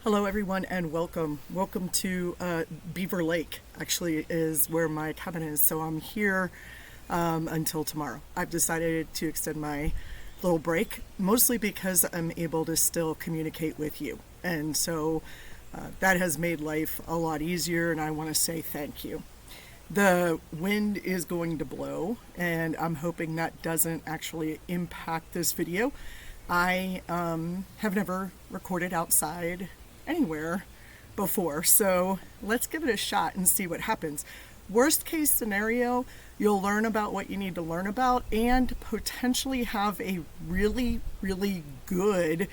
Hello, everyone, and welcome. Welcome to Beaver Lake, actually, is where my cabin is. So I'm here until tomorrow. I've decided to extend my little break, mostly because I'm able to still communicate with you. And so that has made life a lot easier, and I want to say thank you. The wind is going to blow, and I'm hoping that doesn't actually impact this video. I have never recorded outside anywhere before, so let's give it a shot and see what happens. Worst case scenario, you'll learn about what you need to learn about and potentially have a really, really good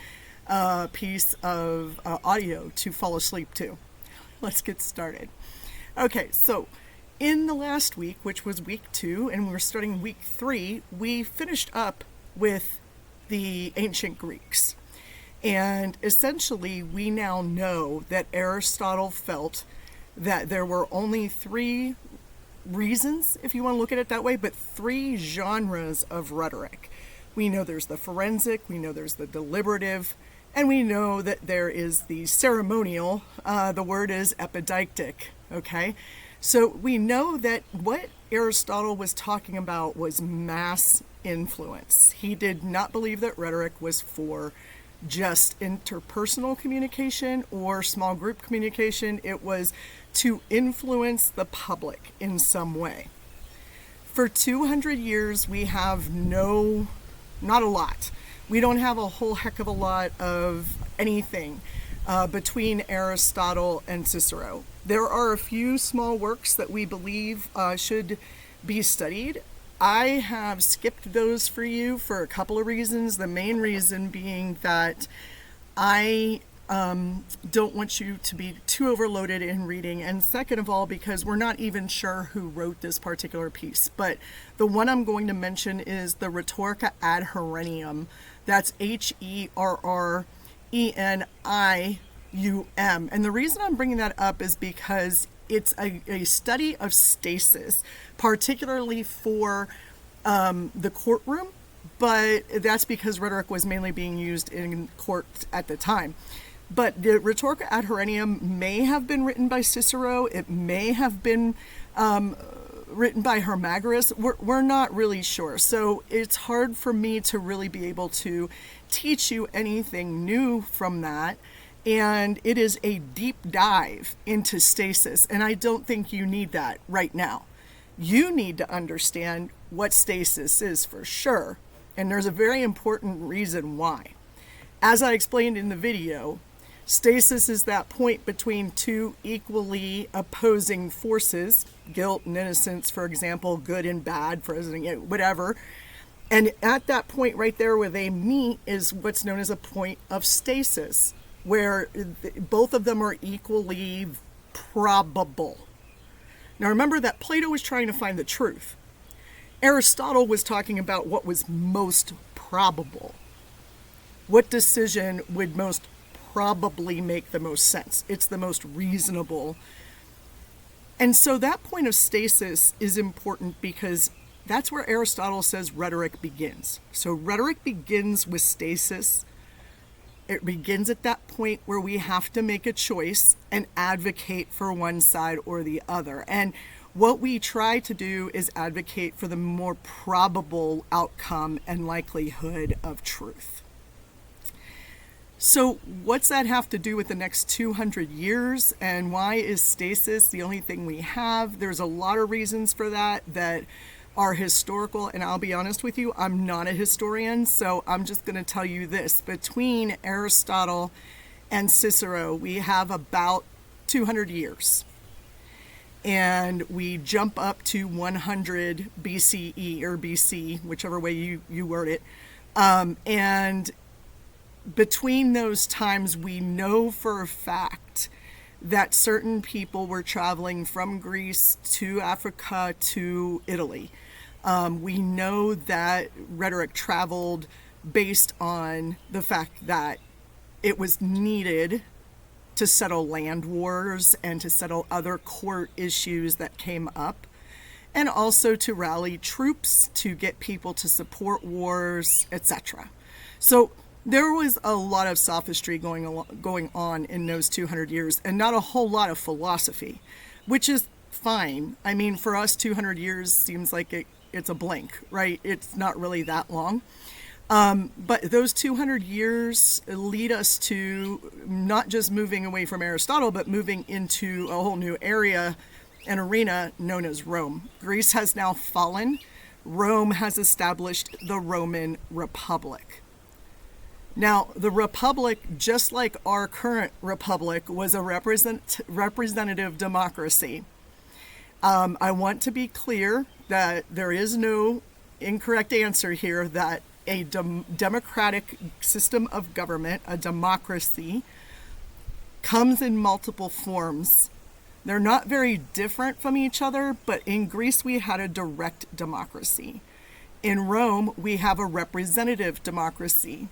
piece of audio to fall asleep to. Let's get started. Okay, so in the last week, which was week 2, and we're starting week 3, we finished up with the ancient Greeks. And essentially, we now know that Aristotle felt that there were only 3 reasons, if you want to look at it that way, but 3 genres of rhetoric. We know there's the forensic, we know there's the deliberative, and we know that there is the ceremonial. The word is epideictic, okay? So we know that what Aristotle was talking about was mass influence. He did not believe that rhetoric was for just interpersonal communication or small group communication. It was to influence the public in some way. For 200 years, we have not a lot. We don't have a whole heck of a lot of anything between Aristotle and Cicero. There are a few small works that we believe should be studied. I have skipped those for you for a couple of reasons. The main reason being that I don't want you to be too overloaded in reading. And second of all, because we're not even sure who wrote this particular piece. But the one I'm going to mention is the Rhetorica ad Herennium. That's Herrenium. And the reason I'm bringing that up is because it's a study of stasis, particularly for the courtroom, but that's because rhetoric was mainly being used in court at the time. But the Rhetorica ad Herennium may have been written by Cicero. It may have been written by Hermagoras. We're not really sure. So it's hard for me to really be able to teach you anything new from that. And it is a deep dive into stasis, and I don't think you need that right now. You need to understand what stasis is for sure, and there's a very important reason why. As I explained in the video, stasis is that point between 2 equally opposing forces, guilt and innocence, for example, good and bad, for whatever. And at that point right there where they meet is what's known as a point of stasis, where both of them are equally probable. Now remember that Plato was trying to find the truth. Aristotle was talking about what was most probable. What decision would most probably make the most sense? It's the most reasonable. And so that point of stasis is important because that's where Aristotle says rhetoric begins. So rhetoric begins with stasis. It begins at that point where we have to make a choice and advocate for one side or the other. And what we try to do is advocate for the more probable outcome and likelihood of truth. So what's that have to do with the next 200 years? And why is stasis the only thing we have? There's a lot of reasons for that are historical, and I'll be honest with you, I'm not a historian, so I'm just going to tell you this. Between Aristotle and Cicero, we have about 200 years. And we jump up to 100 BCE or BC, whichever way you word it. And between those times, we know for a fact that certain people were traveling from Greece to Africa to Italy. We know that rhetoric traveled based on the fact that it was needed to settle land wars and to settle other court issues that came up, and also to rally troops to get people to support wars, etc. So There was a lot of sophistry going on in those 200 years, and not a whole lot of philosophy, which is fine. I mean, for us, 200 years seems like it's a blink, right? It's not really that long. But those 200 years lead us to not just moving away from Aristotle, but moving into a whole new area, an arena known as Rome. Greece has now fallen. Rome has established the Roman Republic. Now, the Republic, just like our current Republic, was a representative democracy. I want to be clear that there is no incorrect answer here, that a democratic system of government, a democracy, comes in multiple forms. They're not very different from each other, but in Greece we had a direct democracy. In Rome, we have a representative democracy.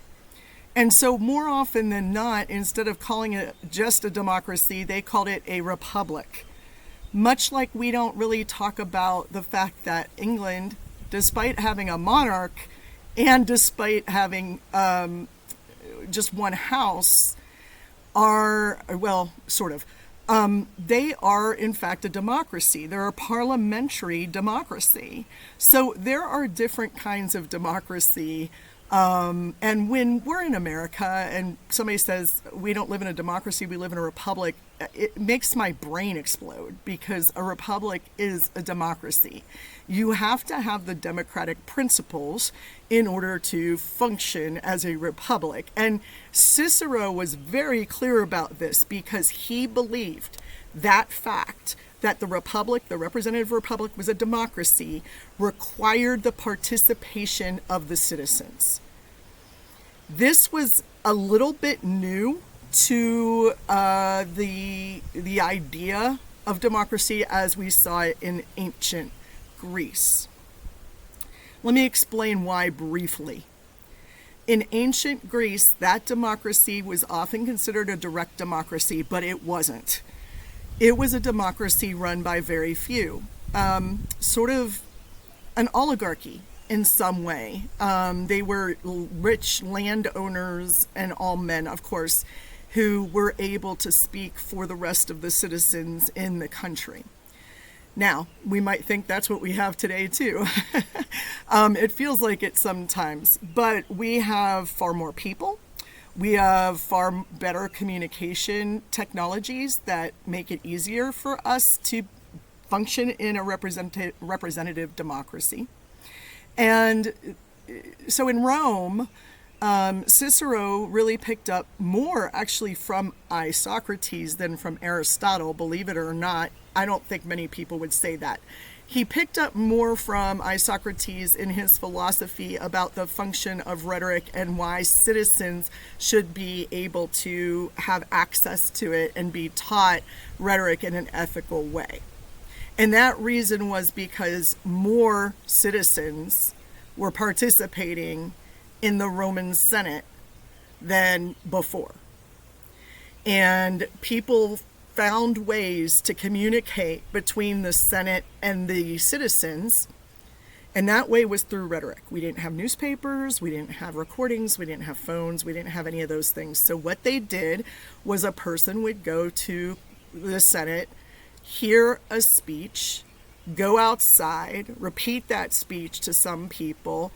And so more often than not, instead of calling it just a democracy, they called it a republic. Much like we don't really talk about the fact that England, despite having a monarch and despite having just one house, are, well, sort of, they are in fact a democracy. They're a parliamentary democracy. So there are different kinds of democracy. And when we're in America and somebody says we don't live in a democracy, we live in a republic, it makes my brain explode, because a republic is a democracy. You have to have the democratic principles in order to function as a republic. And Cicero was very clear about this, because he believed that fact, that the republic, the representative republic, was a democracy, required the participation of the citizens. This was a little bit new to the idea of democracy as we saw it in ancient Greece. Let me explain why briefly. In ancient Greece, that democracy was often considered a direct democracy, but it wasn't. It was a democracy run by very few, sort of an oligarchy in some way. They were rich landowners, and all men, of course, who were able to speak for the rest of the citizens in the country. Now, we might think that's what we have today too. It feels like it sometimes, but we have far more people. We have far better communication technologies that make it easier for us to function in a representative democracy. And so in Rome, Cicero really picked up more actually from Socrates than from Aristotle, believe it or not. I don't think many people would say that. He picked up more from Socrates in his philosophy about the function of rhetoric and why citizens should be able to have access to it and be taught rhetoric in an ethical way. And that reason was because more citizens were participating in the Roman Senate than before. And people found ways to communicate between the Senate and the citizens, and that way was through rhetoric. We didn't have newspapers, we didn't have recordings, we didn't have phones, we didn't have any of those things. So what they did was a person would go to the Senate, hear a speech, go outside, repeat that speech to some people,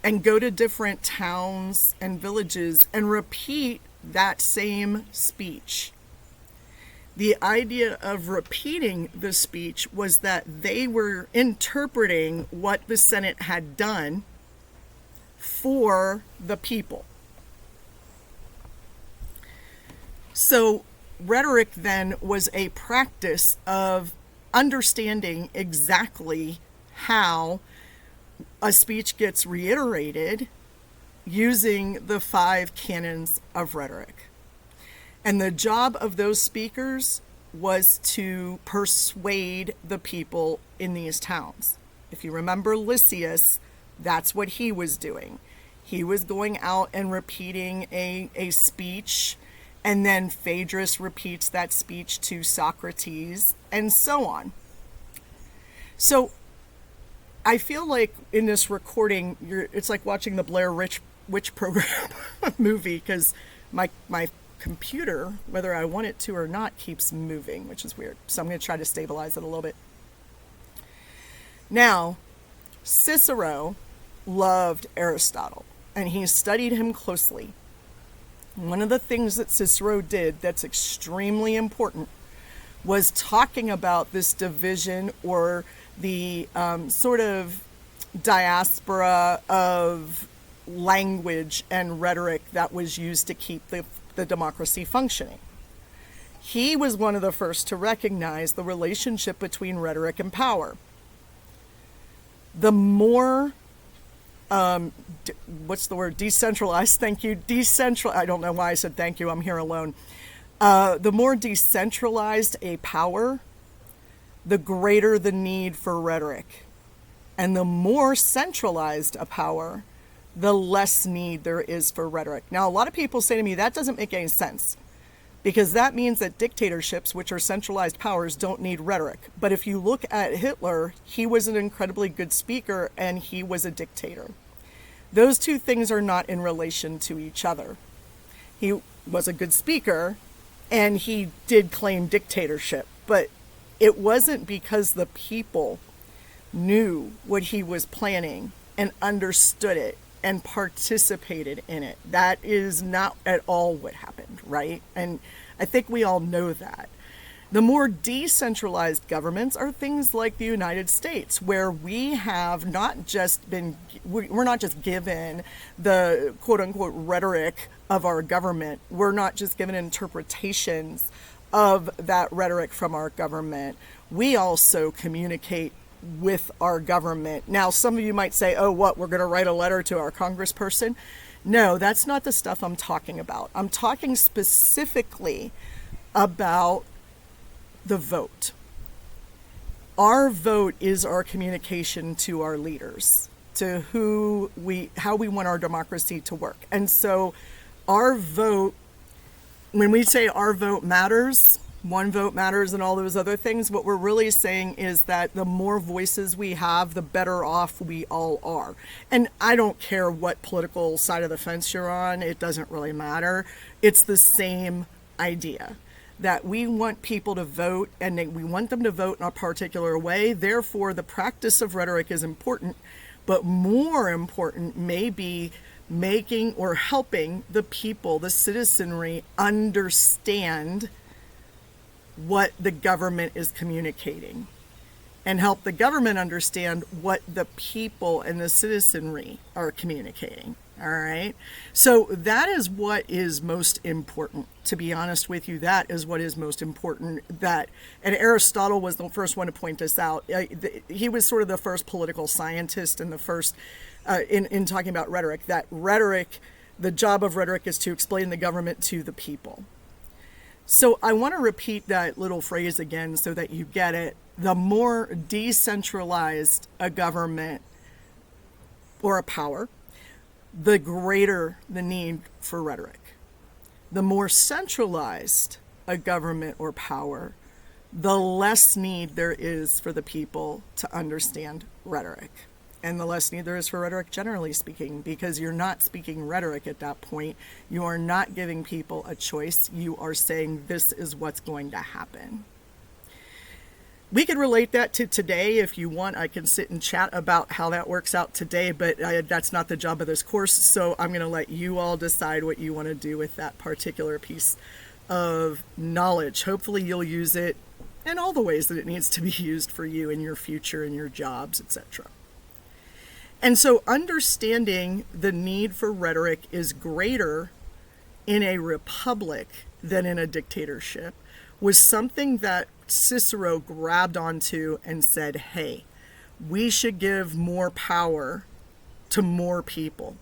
and go to different towns and villages and repeat that same speech. The idea of repeating the speech was that they were interpreting what the Senate had done for the people. So rhetoric then was a practice of understanding exactly how a speech gets reiterated using the 5 canons of rhetoric. And the job of those speakers was to persuade the people in these towns. If you remember Lysias, that's what he was doing. He was going out and repeating a speech, and then Phaedrus repeats that speech to Socrates, and so on. So I feel like in this recording, it's like watching the Blair which program movie, because my computer, whether I want it to or not, keeps moving, which is weird. So I'm going to try to stabilize it a little bit. Now, Cicero loved Aristotle, and he studied him closely. One of the things that Cicero did that's extremely important was talking about this division, or the sort of diaspora of language and rhetoric that was used to keep the democracy functioning. He was one of the first to recognize the relationship between rhetoric and power. The more what's the word? Decentralized. Thank you. I don't know why I said thank you. I'm here alone. The more decentralized a power, the greater the need for rhetoric. And the more centralized a power, the less need there is for rhetoric. Now, a lot of people say to me, that doesn't make any sense, because that means that dictatorships, which are centralized powers, don't need rhetoric. But if you look at Hitler, he was an incredibly good speaker and he was a dictator. Those two things are not in relation to each other. He was a good speaker and he did claim dictatorship, but it wasn't because the people knew what he was planning and understood it and participated in it. That is not at all what happened, right? And I think we all know that. The more decentralized governments are things like the United States, where we have not just been, we're not just given the quote unquote rhetoric of our government. We're not just given interpretations of that rhetoric from our government. We also communicate with our government. Now, some of you might say, oh, what, we're going to write a letter to our congressperson? No, that's not the stuff I'm talking about. I'm talking specifically about the vote. Our vote is our communication to our leaders, to how we want our democracy to work. And so our vote, when we say our vote matters, one vote matters and all those other things, what we're really saying is that the more voices we have, the better off we all are. And I don't care what political side of the fence you're on, it doesn't really matter. It's the same idea, that we want people to vote, and we want them to vote in a particular way. Therefore, the practice of rhetoric is important, but more important may be making or helping the people, the citizenry, understand what the government is communicating, and help the government understand what the people and the citizenry are communicating. All right. So that is what is most important. To be honest with you, that is what is most important. And Aristotle was the first one to point this out. He was sort of the first political scientist and the first in talking about rhetoric. That rhetoric, the job of rhetoric is to explain the government to the people. So I want to repeat that little phrase again so that you get it. The more decentralized a government or a power, the greater the need for rhetoric. The more centralized a government or power, the less need there is for the people to understand rhetoric. And the less need there is for rhetoric, generally speaking, because you're not speaking rhetoric at that point. You are not giving people a choice. You are saying this is what's going to happen. We could relate that to today if you want. I can sit and chat about how that works out today, but that's not the job of this course. So I'm going to let you all decide what you want to do with that particular piece of knowledge. Hopefully you'll use it in all the ways that it needs to be used for you in your future, in your jobs, etc. And so understanding the need for rhetoric is greater in a republic than in a dictatorship was something that Cicero grabbed onto and said, hey, we should give more power to more people.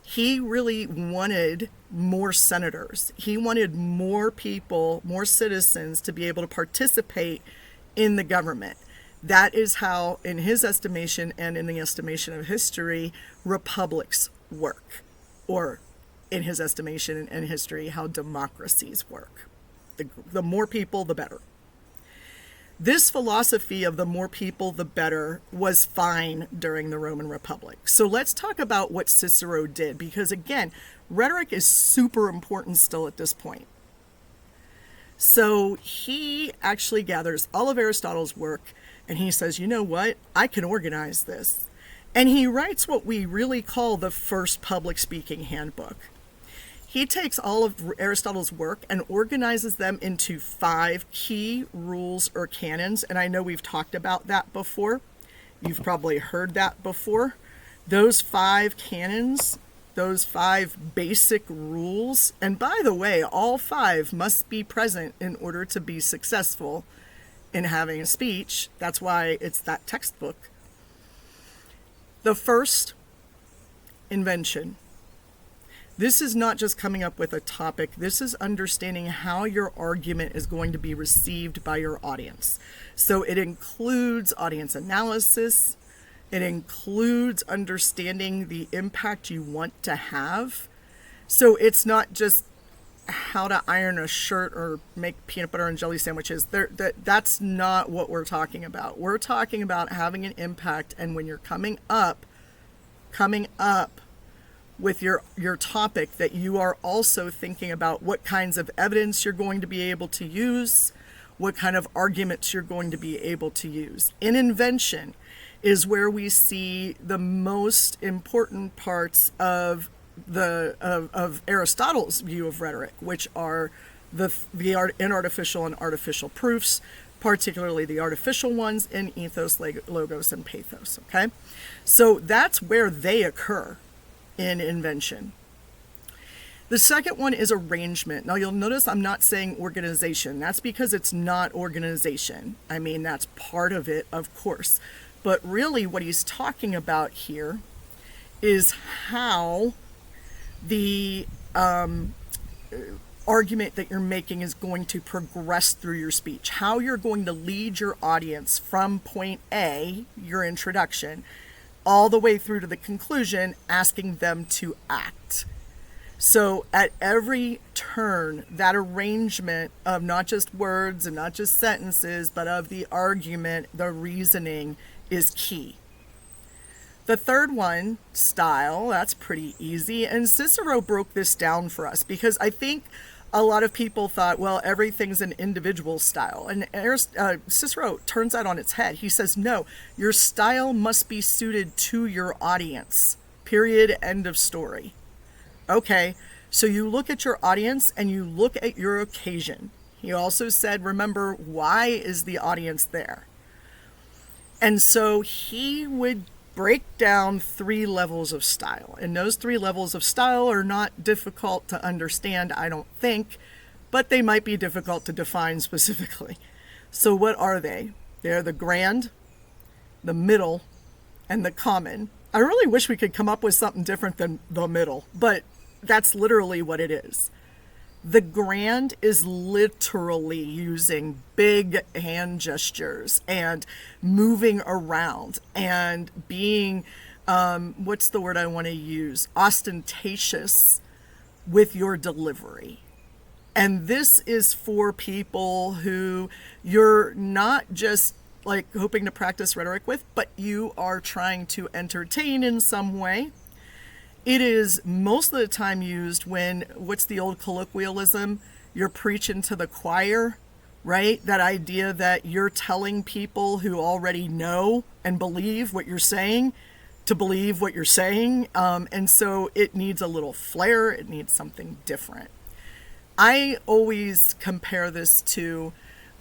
He really wanted more senators. He wanted more people, more citizens to be able to participate in the government. That is how, in his estimation and in the estimation of history, republics work. Or, in his estimation and history, how democracies work. The more people, the better. This philosophy of the more people, the better was fine during the Roman Republic. So let's talk about what Cicero did, because again, rhetoric is super important still at this point. So he actually gathers all of Aristotle's work and he says, you know what, I can organize this. And he writes what we really call the first public speaking handbook. He takes all of Aristotle's work and organizes them into 5 key rules or canons. And I know we've talked about that before. You've probably heard that before. Those 5 canons, those 5 basic rules, and by the way, all 5 must be present in order to be successful in having a speech. That's why it's that textbook. The first, invention. This is not just coming up with a topic. This is understanding how your argument is going to be received by your audience. So it includes audience analysis. It includes understanding the impact you want to have. So it's not just how to iron a shirt or make peanut butter and jelly sandwiches. That's not what we're talking about. We're talking about having an impact, and when you're coming up with your topic, that you are also thinking about what kinds of evidence you're going to be able to use, what kind of arguments you're going to be able to use. In invention is where we see the most important parts of Aristotle's view of rhetoric, which are the inartificial and artificial proofs, particularly the artificial ones in ethos, logos, and pathos. Okay, so that's where they occur in invention. The second one is arrangement. Now you'll notice I'm not saying organization. That's because it's not organization. I mean, that's part of it, of course. But really what he's talking about here is how the argument that you're making is going to progress through your speech, how you're going to lead your audience from point A, your introduction, all the way through to the conclusion, asking them to act. So at every turn, that arrangement of not just words and not just sentences, but of the argument, the reasoning, is key. The third one, style, that's pretty easy. And Cicero broke this down for us because I think a lot of people thought, well, everything's an individual style. And Cicero turns that on its head. He says, no, your style must be suited to your audience. Period. End of story. Okay, so you look at your audience and you look at your occasion. He also said, remember, why is the audience there? And so he would break down 3 levels of style. And those 3 levels of style are not difficult to understand, I don't think, but they might be difficult to define specifically. So what are they? They're the grand, the middle, and the common. I really wish we could come up with something different than the middle, but that's literally what it is. The grand is literally using big hand gestures and moving around and being, what's the word I want to use? Ostentatious with your delivery. And this is for people who you're not just like hoping to practice rhetoric with, but you are trying to entertain in some way. It is most of the time used when, what's the old colloquialism? You're preaching to the choir, right? That idea that you're telling people who already know and believe what you're saying to believe what you're saying. And so it needs a little flair. It needs something different. I always compare this to,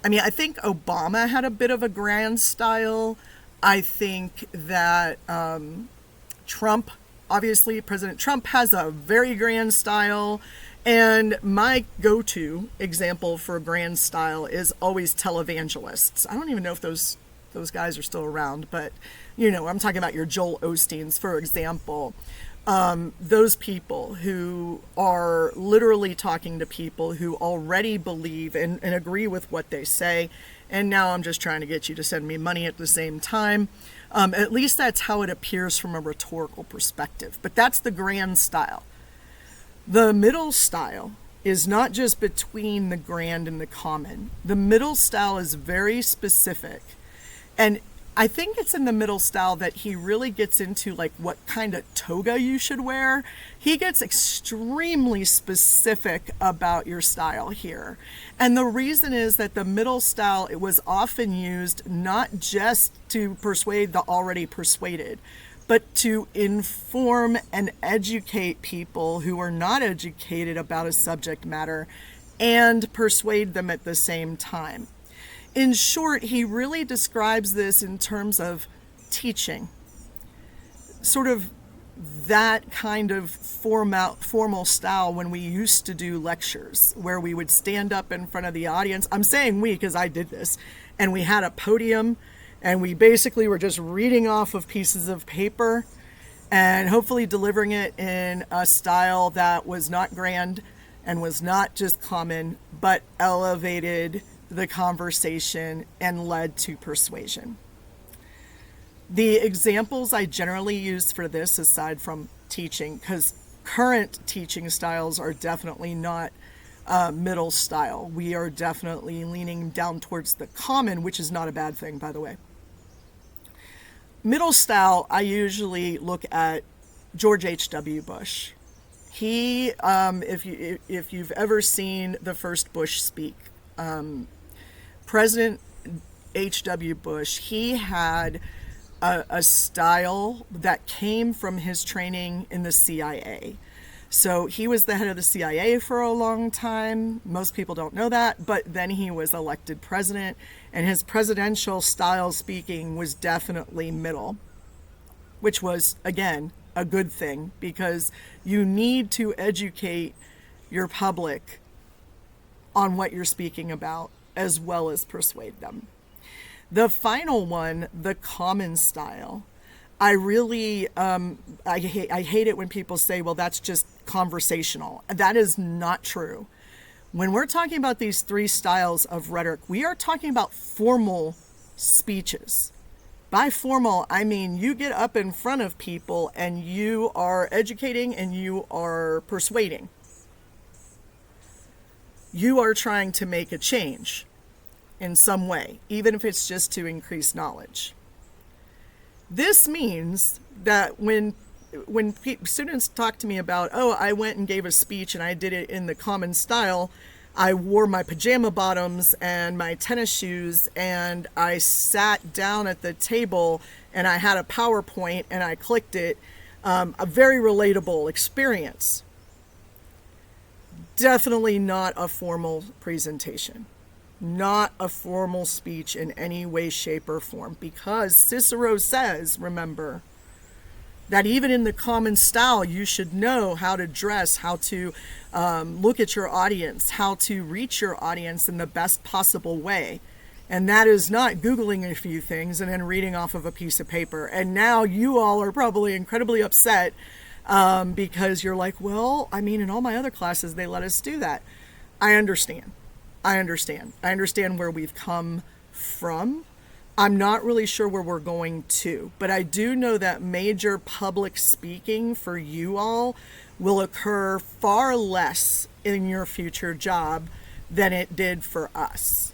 I think Obama had a bit of a grand style. I think that Trump, obviously, President Trump has a very grand style, and my go-to example for grand style is always televangelists. I don't even know if those guys are still around, but I'm talking about your Joel Osteens, for example. Those people who are literally talking to people who already believe and agree with what they say, and now I'm just trying to get you to send me money at the same time. At least that's how it appears from a rhetorical perspective. But that's the grand style. The middle style is not just between the grand and the common. The middle style is very specific. And I think it's in the middle style that he really gets into like what kind of toga you should wear. He gets extremely specific about your style here. And the reason is that the middle style, it was often used not just to persuade the already persuaded, but to inform and educate people who are not educated about a subject matter and persuade them at the same time. In short, he really describes this in terms of teaching, sort of that kind of formal style when we used to do lectures where we would stand up in front of the audience. I'm saying we because I did this, and we had a podium and we basically were just reading off of pieces of paper and hopefully delivering it in a style that was not grand and was not just common, but elevated the conversation and led to persuasion. The examples I generally use for this, aside from teaching, because current teaching styles are definitely not middle style. We are definitely leaning down towards the common, which is not a bad thing, by the way. Middle style, I usually look at George H.W. Bush. He, if you've ever seen the first Bush speak, President H.W. Bush, he had a style that came from his training in the CIA. So he was the head of the CIA for a long time. Most people don't know that, but then he was elected president, and his presidential style speaking was definitely middle, which was, again, a good thing because you need to educate your public on what you're speaking about, as well as persuade them. The final one, the common style, I really, I hate it when people say, well, that's just conversational. That is not true. When we're talking about these three styles of rhetoric, we are talking about formal speeches. By formal, I mean you get up in front of people and you are educating and you are persuading. You are trying to make a change in some way, even if it's just to increase knowledge. This means that when students talk to me about, oh, I went and gave a speech and I did it in the common style, I wore my pajama bottoms and my tennis shoes and I sat down at the table and I had a PowerPoint and I clicked it, a very relatable experience. Definitely not a formal presentation, not a formal speech in any way, shape, or form, because Cicero says, remember, that even in the common style, you should know how to dress, how to look at your audience, how to reach your audience in the best possible way. And that is not Googling a few things and then reading off of a piece of paper. And now you all are probably incredibly upset because you're like, well, I mean, in all my other classes, they let us do that. I understand where we've come from. I'm not really sure where we're going to, but I do know that major public speaking for you all will occur far less in your future job than it did for us.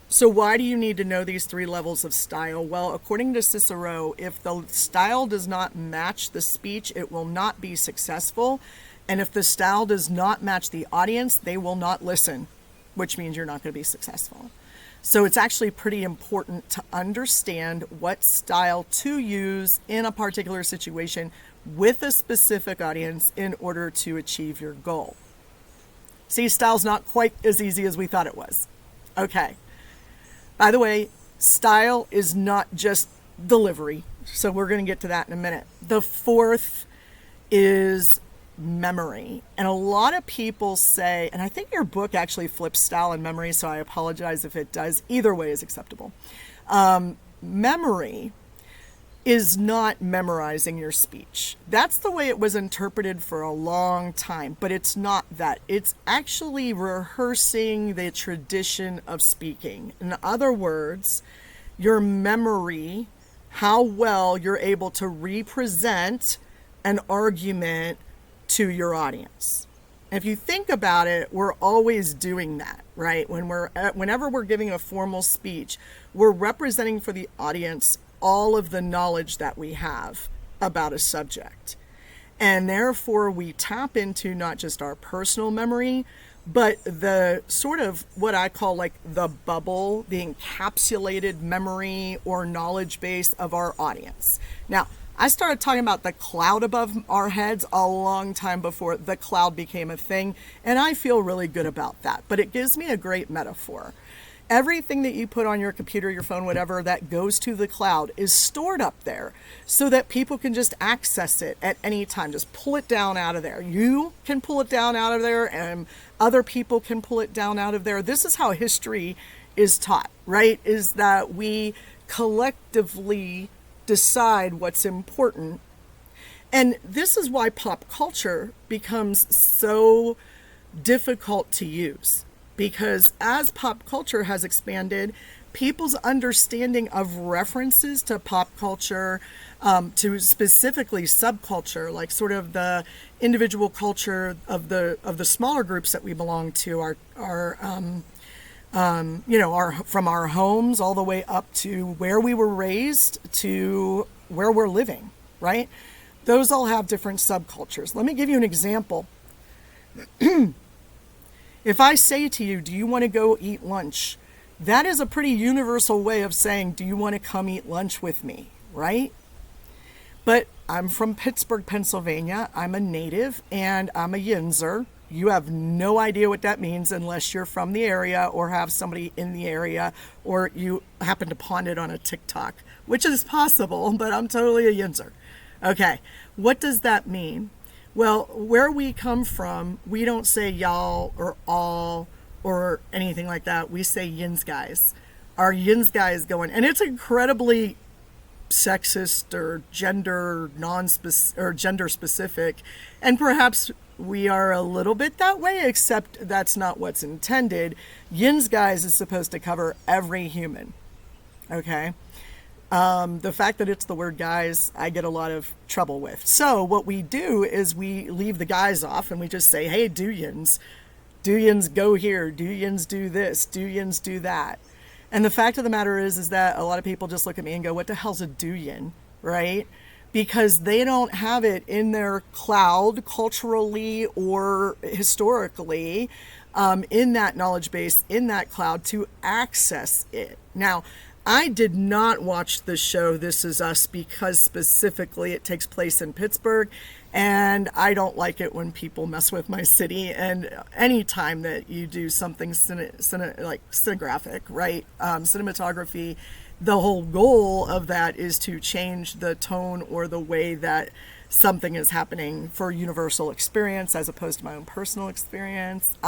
So why do you need to know these three levels of style? Well, according to Cicero, if the style does not match the speech, it will not be successful. And if the style does not match the audience, they will not listen, which means you're not going to be successful. So it's actually pretty important to understand what style to use in a particular situation with a specific audience in order to achieve your goal. See, style's not quite as easy as we thought it was. Okay. By the way, style is not just delivery. So we're going to get to that in a minute. The fourth is memory. And a lot of people say, and I think your book actually flips style and memory, so I apologize if it does. Either way is acceptable. Memory is not memorizing your speech. That's the way it was interpreted for a long time, but it's not that. It's actually rehearsing the tradition of speaking. In other words, your memory, how well you're able to represent an argument to your audience. If you think about it, we're always doing that, right? Whenever we're giving a formal speech, we're representing for the audience all of the knowledge that we have about a subject. And therefore, we tap into not just our personal memory, but the sort of what I call like the bubble, the encapsulated memory or knowledge base of our audience. Now, I started talking about the cloud above our heads a long time before the cloud became a thing, and I feel really good about that. But it gives me a great metaphor. Everything that you put on your computer, your phone, whatever, that goes to the cloud is stored up there so that people can just access it at any time. Just pull it down out of there. You can pull it down out of there, and other people can pull it down out of there. This is how history is taught, right? Is that we collectively decide what's important. And this is why pop culture becomes so difficult to use. Because as pop culture has expanded, people's understanding of references to pop culture, to specifically subculture, like sort of the individual culture of the smaller groups that we belong to, our from our homes all the way up to where we were raised to where we're living, right? Those all have different subcultures. Let me give you an example. If I say to you, do you want to go eat lunch? That is a pretty universal way of saying, do you want to come eat lunch with me, right? But I'm from Pittsburgh, Pennsylvania. I'm a native and I'm a yinzer. You have no idea what that means unless you're from the area or have somebody in the area or you happen to pawn it on a TikTok, which is possible, but I'm totally a yinzer. Okay, what does that mean? Well, where we come from, we don't say y'all or all or anything like that. We say yins guys. Our yins guys going, and it's incredibly sexist or gender gender specific, and perhaps we are a little bit that way, except that's not what's intended. Yins guys is supposed to cover every human. Okay. The fact that it's the word guys, I get a lot of trouble with. So what we do is we leave the guys off and we just say, hey, do yins go here, do yins do this, do yins do that. And the fact of the matter is that a lot of people just look at me and go, what the hell's a do-yin, right? Because they don't have it in their cloud culturally or historically, in that knowledge base, in that cloud to access it. Now, I did not watch the show This Is Us because specifically it takes place in Pittsburgh, and I don't like it when people mess with my city. And any time that you do something like cinematographic, right, cinematography, the whole goal of that is to change the tone or the way that something is happening for universal experience as opposed to my own personal experience.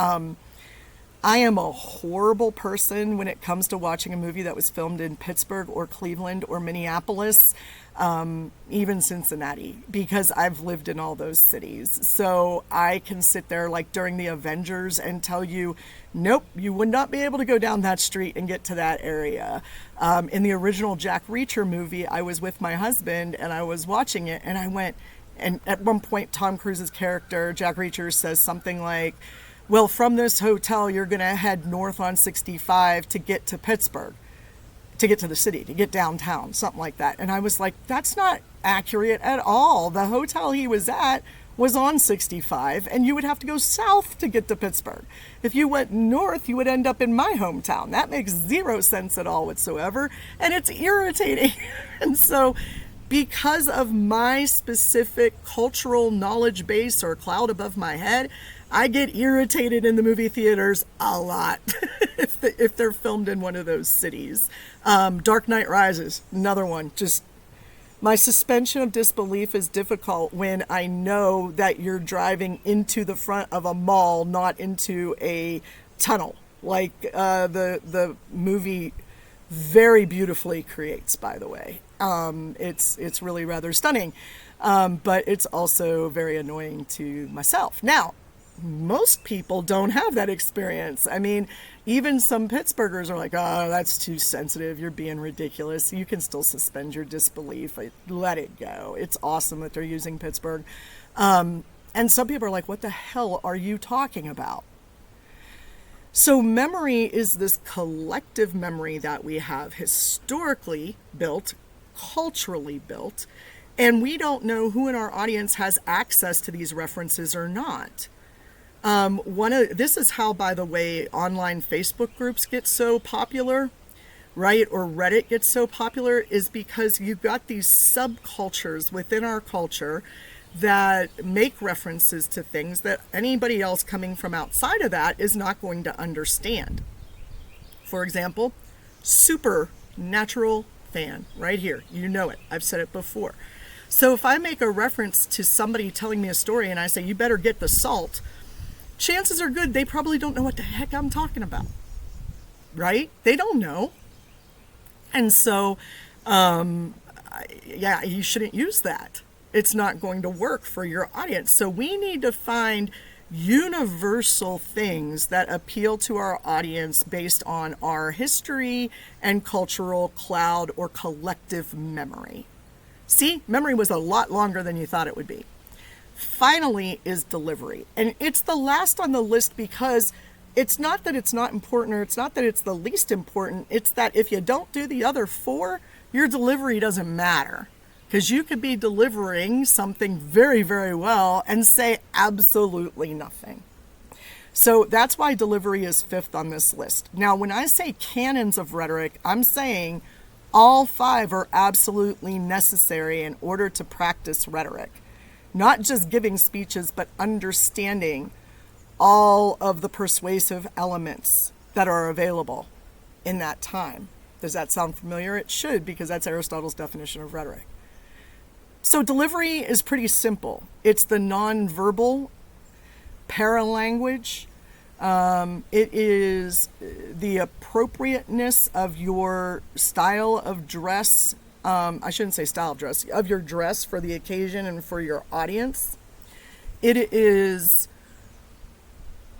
I am a horrible person when it comes to watching a movie that was filmed in Pittsburgh or Cleveland or Minneapolis, even Cincinnati, because I've lived in all those cities. So I can sit there like during the Avengers and tell you, nope, you would not be able to go down that street and get to that area. In the original Jack Reacher movie, I was with my husband and I was watching it and I went, and at one point Tom Cruise's character, Jack Reacher, says something like, well, from this hotel, you're going to head north on 65 to get to Pittsburgh, to get to the city, to get downtown, something like that. And I was like, that's not accurate at all. The hotel he was at was on 65, and you would have to go south to get to Pittsburgh. If you went north, you would end up in my hometown. That makes zero sense at all whatsoever, and it's irritating. And so because of my specific cultural knowledge base or cloud above my head, I get irritated in the movie theaters a lot if they're filmed in one of those cities. Dark Knight Rises, another one. Just my suspension of disbelief is difficult when I know that you're driving into the front of a mall, not into a tunnel, like the movie very beautifully creates, by the way. It's really rather stunning, but it's also very annoying to myself. Now, most people don't have that experience. I mean, even some Pittsburghers are like, oh, that's too sensitive. You're being ridiculous. You can still suspend your disbelief. Let it go. It's awesome that they're using Pittsburgh. And And some people are like, what the hell are you talking about? So memory is this collective memory that we have historically built, culturally built, and we don't know who in our audience has access to these references or not. This is how, by the way, online Facebook groups get so popular, right? Or Reddit gets so popular, is because you've got these subcultures within our culture that make references to things that anybody else coming from outside of that is not going to understand. For example, supernatural fan, right here. You know it. I've said it before. So if I make a reference to somebody telling me a story and I say, you better get the salt, chances are good they probably don't know what the heck I'm talking about, right? They don't know. And so, you shouldn't use that. It's not going to work for your audience. So we need to find universal things that appeal to our audience based on our history and cultural cloud or collective memory. See, memory was a lot longer than you thought it would be. Finally is delivery. And it's the last on the list because it's not that it's not important, or it's not that it's the least important. It's that if you don't do the other four, your delivery doesn't matter. Because you could be delivering something very, very well and say absolutely nothing. So that's why delivery is fifth on this list. Now, when I say canons of rhetoric, I'm saying all five are absolutely necessary in order to practice rhetoric. Not just giving speeches, but understanding all of the persuasive elements that are available in that time. Does that sound familiar? It should, because that's Aristotle's definition of rhetoric. So delivery is pretty simple. It's the nonverbal paralanguage. It is the appropriateness of your style of dress. I shouldn't say style of dress, of your dress for the occasion and for your audience. It is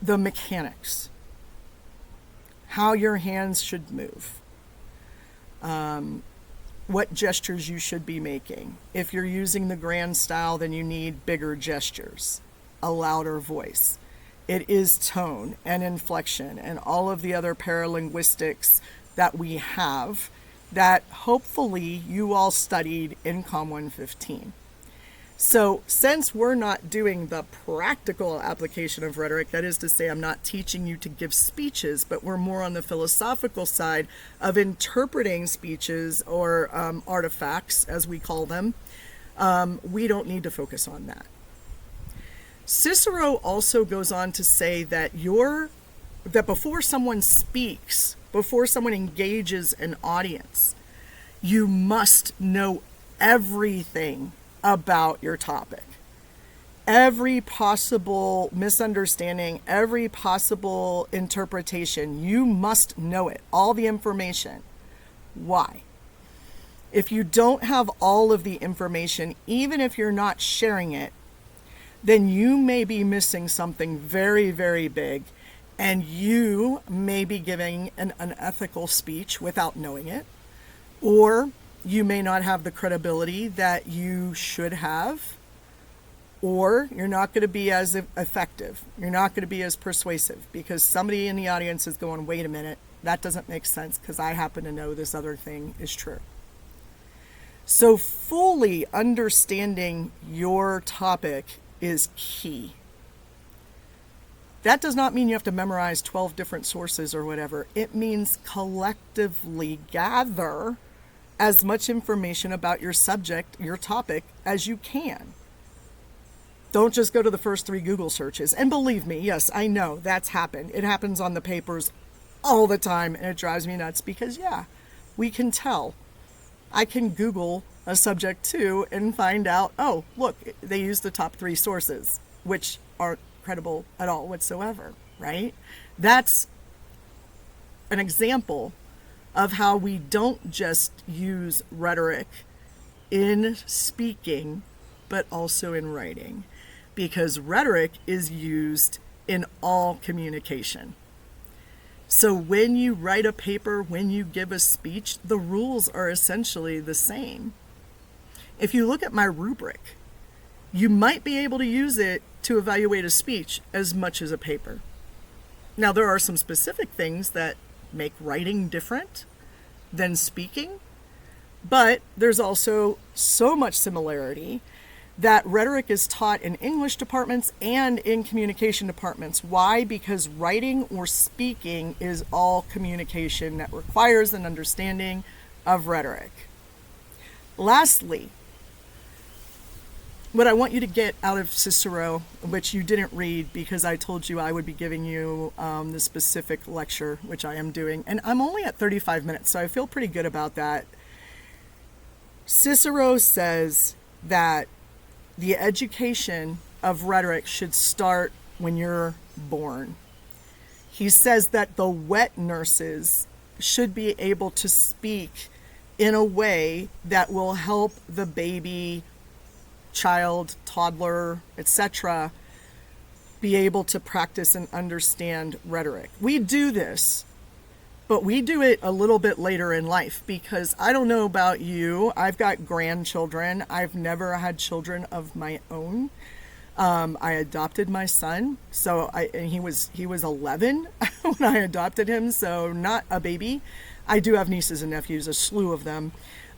the mechanics, how your hands should move. What gestures you should be making. If you're using the grand style, then you need bigger gestures, a louder voice. It is tone and inflection and all of the other paralinguistics that we have that hopefully you all studied in Com 115. So since we're not doing the practical application of rhetoric, that is to say, I'm not teaching you to give speeches, but we're more on the philosophical side of interpreting speeches or artifacts, as we call them, we don't need to focus on that. Cicero also goes on to say that before someone speaks, before someone engages an audience, you must know everything about your topic. Every possible misunderstanding, every possible interpretation, you must know it, all the information. Why? If you don't have all of the information, even if you're not sharing it, then you may be missing something very, very big, and you may be giving an unethical speech without knowing it, or you may not have the credibility that you should have, or you're not going to be as effective. You're not going to be as persuasive because somebody in the audience is going, wait a minute, that doesn't make sense because I happen to know this other thing is true. So fully understanding your topic is key. That does not mean you have to memorize 12 different sources or whatever. It means collectively gather as much information about your subject, your topic, as you can. Don't just go to the first 3 Google searches. And believe me, yes, I know that's happened. It happens on the papers all the time, and it drives me nuts because, yeah, we can tell. I can Google a subject too and find out, oh, look, they use the top 3 sources, which aren't credible at all whatsoever, right? That's an example of how we don't just use rhetoric in speaking, but also in writing, because rhetoric is used in all communication. So when you write a paper, when you give a speech, the rules are essentially the same. If you look at my rubric, you might be able to use it to evaluate a speech as much as a paper. Now, there are some specific things that make writing different than speaking, but there's also so much similarity that rhetoric is taught in English departments and in communication departments. Why? Because writing or speaking is all communication that requires an understanding of rhetoric. Lastly, what I want you to get out of Cicero, which you didn't read because I told you I would be giving you the specific lecture, which I am doing, and I'm only at 35 minutes, so I feel pretty good about that. Cicero says that the education of rhetoric should start when you're born. He says that the wet nurses should be able to speak in a way that will help the baby, child, toddler, etc., be able to practice and understand rhetoric. We do this, but we do it a little bit later in life because I don't know about you. I've got grandchildren. I've never had children of my own. I adopted my son, and he was 11 when I adopted him, so not a baby. I do have nieces and nephews, a slew of them.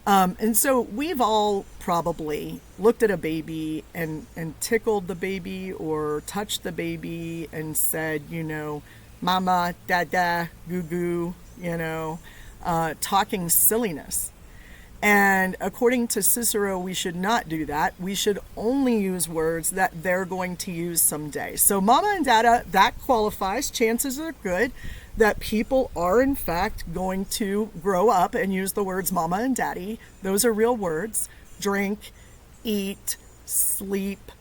And so we've all probably looked at a baby and tickled the baby or touched the baby and said, mama, dada, goo goo, talking silliness. And according to Cicero, we should not do that. We should only use words that they're going to use someday. So mama and dada, that qualifies. Chances are good that people are in fact going to grow up and use the words mama and daddy. Those are real words. Drink, eat, sleep,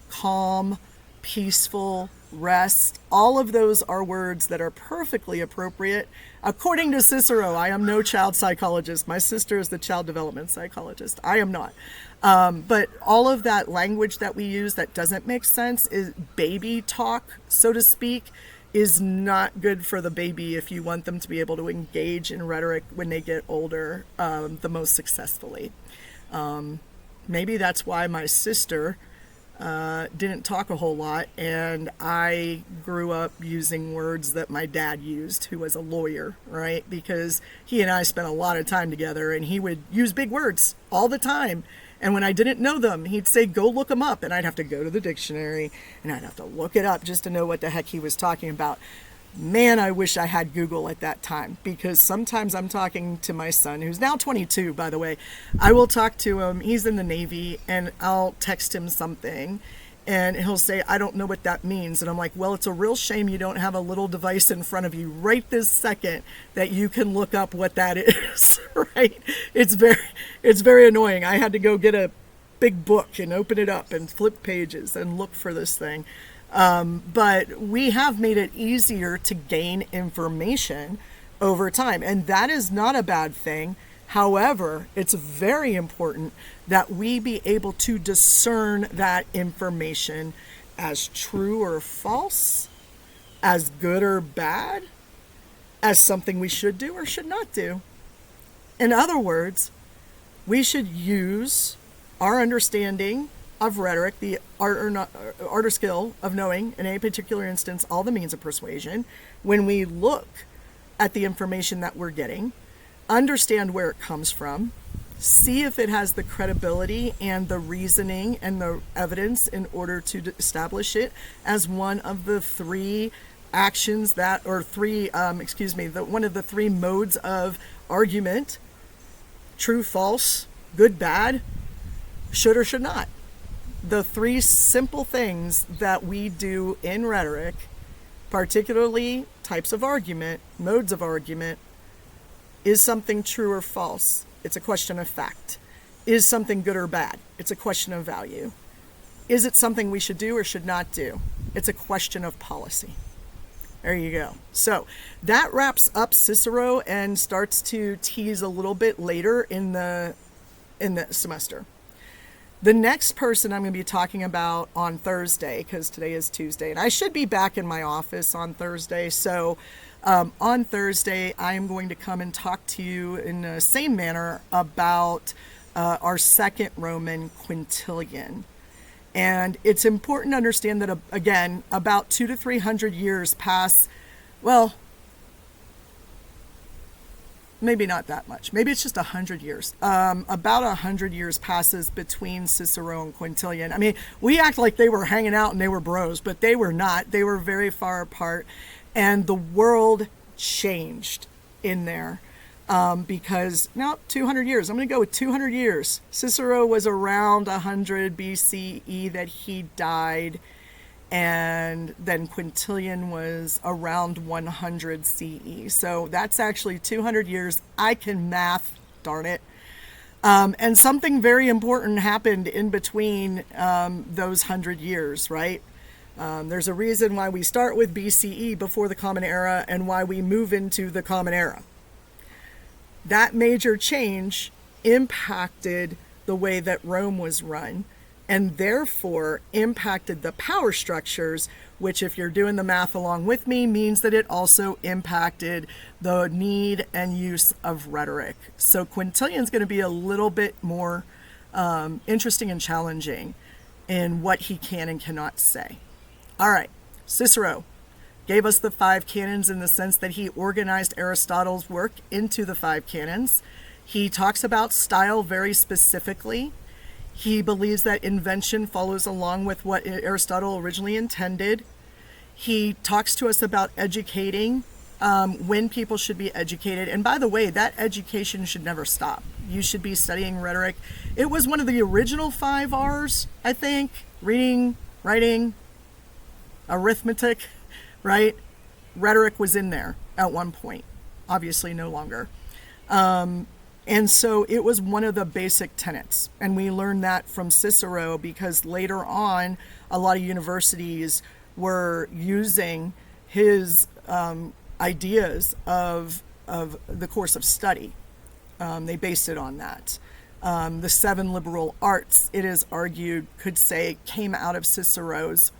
calm, peaceful, rest. All of those are words that are perfectly appropriate. According to Cicero, I am no child psychologist. My sister is the child development psychologist. I am not. But all of that language that we use that doesn't make sense is baby talk, so to speak, is not good for the baby if you want them to be able to engage in rhetoric when they get older the most successfully. Maybe that's why my sister didn't talk a whole lot, and I grew up using words that my dad used, who was a lawyer, right? Because he and I spent a lot of time together, and he would use big words all the time. And when I didn't know them, he'd say, go look them up. And I'd have to go to the dictionary, and I'd have to look it up just to know what the heck he was talking about. Man, I wish I had Google at that time, because sometimes I'm talking to my son, who's now 22, by the way. I will talk to him. He's in the Navy, and I'll text him something, and he'll say, I don't know what that means. And I'm like, well, it's a real shame you don't have a little device in front of you right this second that you can look up what that is, right? It's very annoying. I had to go get a big book and open it up and flip pages and look for this thing. But we have made it easier to gain information over time, and that is not a bad thing. However, it's very important that we be able to discern that information as true or false, as good or bad, as something we should do or should not do. In other words, we should use our understanding of rhetoric, the art or skill of knowing, in any particular instance, all the means of persuasion, when we look at the information that we're getting, understand where it comes from, see if it has the credibility and the reasoning and the evidence in order to establish it as one of the three actions one of the three modes of argument: true, false, good, bad, should or should not. The three simple things that we do in rhetoric, particularly types of argument, modes of argument. Is something true or false? It's a question of fact. Is something good or bad? It's a question of value. Is it something we should do or should not do? It's a question of policy. There you go. So that wraps up Cicero and starts to tease a little bit later in the semester. The next person I'm going to be talking about on Thursday, because today is Tuesday, and I should be back in my office on Thursday. So on Thursday, I am going to come and talk to you in the same manner about our second Roman quintillion. And it's important to understand that, again, about 200 to 300 years pass. Well, maybe not that much. Maybe it's just 100 years. About 100 years passes between Cicero and Quintilian. I mean, we act like they were hanging out and they were bros, but they were not. They were very far apart, and the world changed in there. Because now 200 years, I'm going to go with 200 years. Cicero was around 100 BCE that he died, and then Quintilian was around 100 CE. So that's actually 200 years. I can math, darn it. And something very important happened in between those 100 years, right? There's a reason why we start with BCE, before the Common Era, and why we move into the Common Era. That major change impacted the way that Rome was run, and therefore impacted the power structures, which, if you're doing the math along with me, means that it also impacted the need and use of rhetoric. So Quintilian's going to be a little bit more interesting and challenging in what he can and cannot say. All right, Cicero gave us the 5 canons in the sense that he organized Aristotle's work into the 5 canons. He talks about style very specifically. He believes that invention follows along with what Aristotle originally intended. He talks to us about educating, when people should be educated. And by the way, that education should never stop. You should be studying rhetoric. It was one of the original 5 R's, I think. Reading, writing, arithmetic, right? Rhetoric was in there at one point, obviously no longer. And so it was one of the basic tenets. And we learned that from Cicero, because later on, a lot of universities were using his ideas of the course of study. They based it on that. The 7 liberal arts, it is argued, could say came out of Cicero's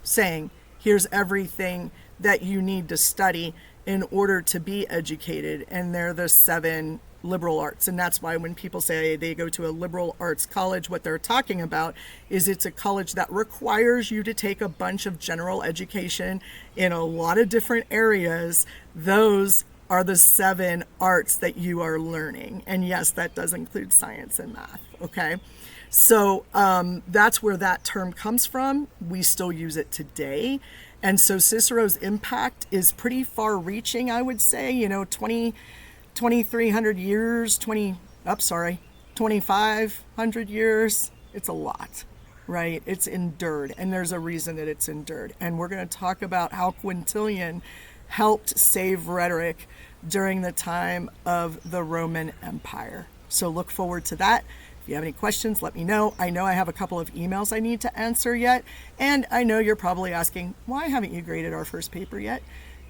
saying, here's everything that you need to study in order to be educated. And they're the 7 liberal arts. And that's why when people say they go to a liberal arts college, what they're talking about is it's a college that requires you to take a bunch of general education in a lot of different areas. Those are the 7 arts that you are learning. And yes, that does include science and math. Okay. So that's where that term comes from. We still use it today. And so Cicero's impact is pretty far reaching, I would say, 2,300 years, 2,500 years. It's a lot, right? It's endured, and there's a reason that it's endured. And we're going to talk about how Quintilian helped save rhetoric during the time of the Roman Empire. So look forward to that. If you have any questions, let me know. I know I have a couple of emails I need to answer yet. And I know you're probably asking, why haven't you graded our first paper yet?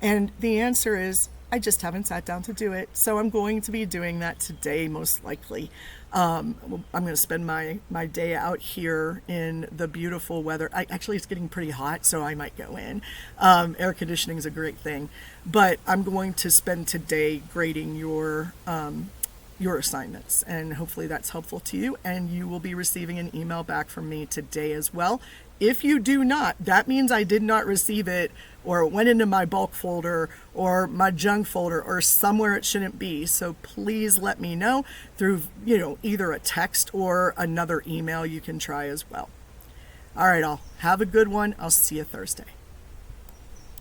And the answer is, I just haven't sat down to do it. So I'm going to be doing that today, most likely. I'm going to spend my day out here in the beautiful weather. Actually, it's getting pretty hot, so I might go in. Air conditioning is a great thing. But I'm going to spend today grading your assignments, and hopefully that's helpful to you, and you will be receiving an email back from me today as well. If you do not, that means I did not receive it, or it went into my bulk folder or my junk folder or somewhere it shouldn't be. So please let me know through, either a text or another email you can try as well. All right, all. Have a good one. I'll see you Thursday.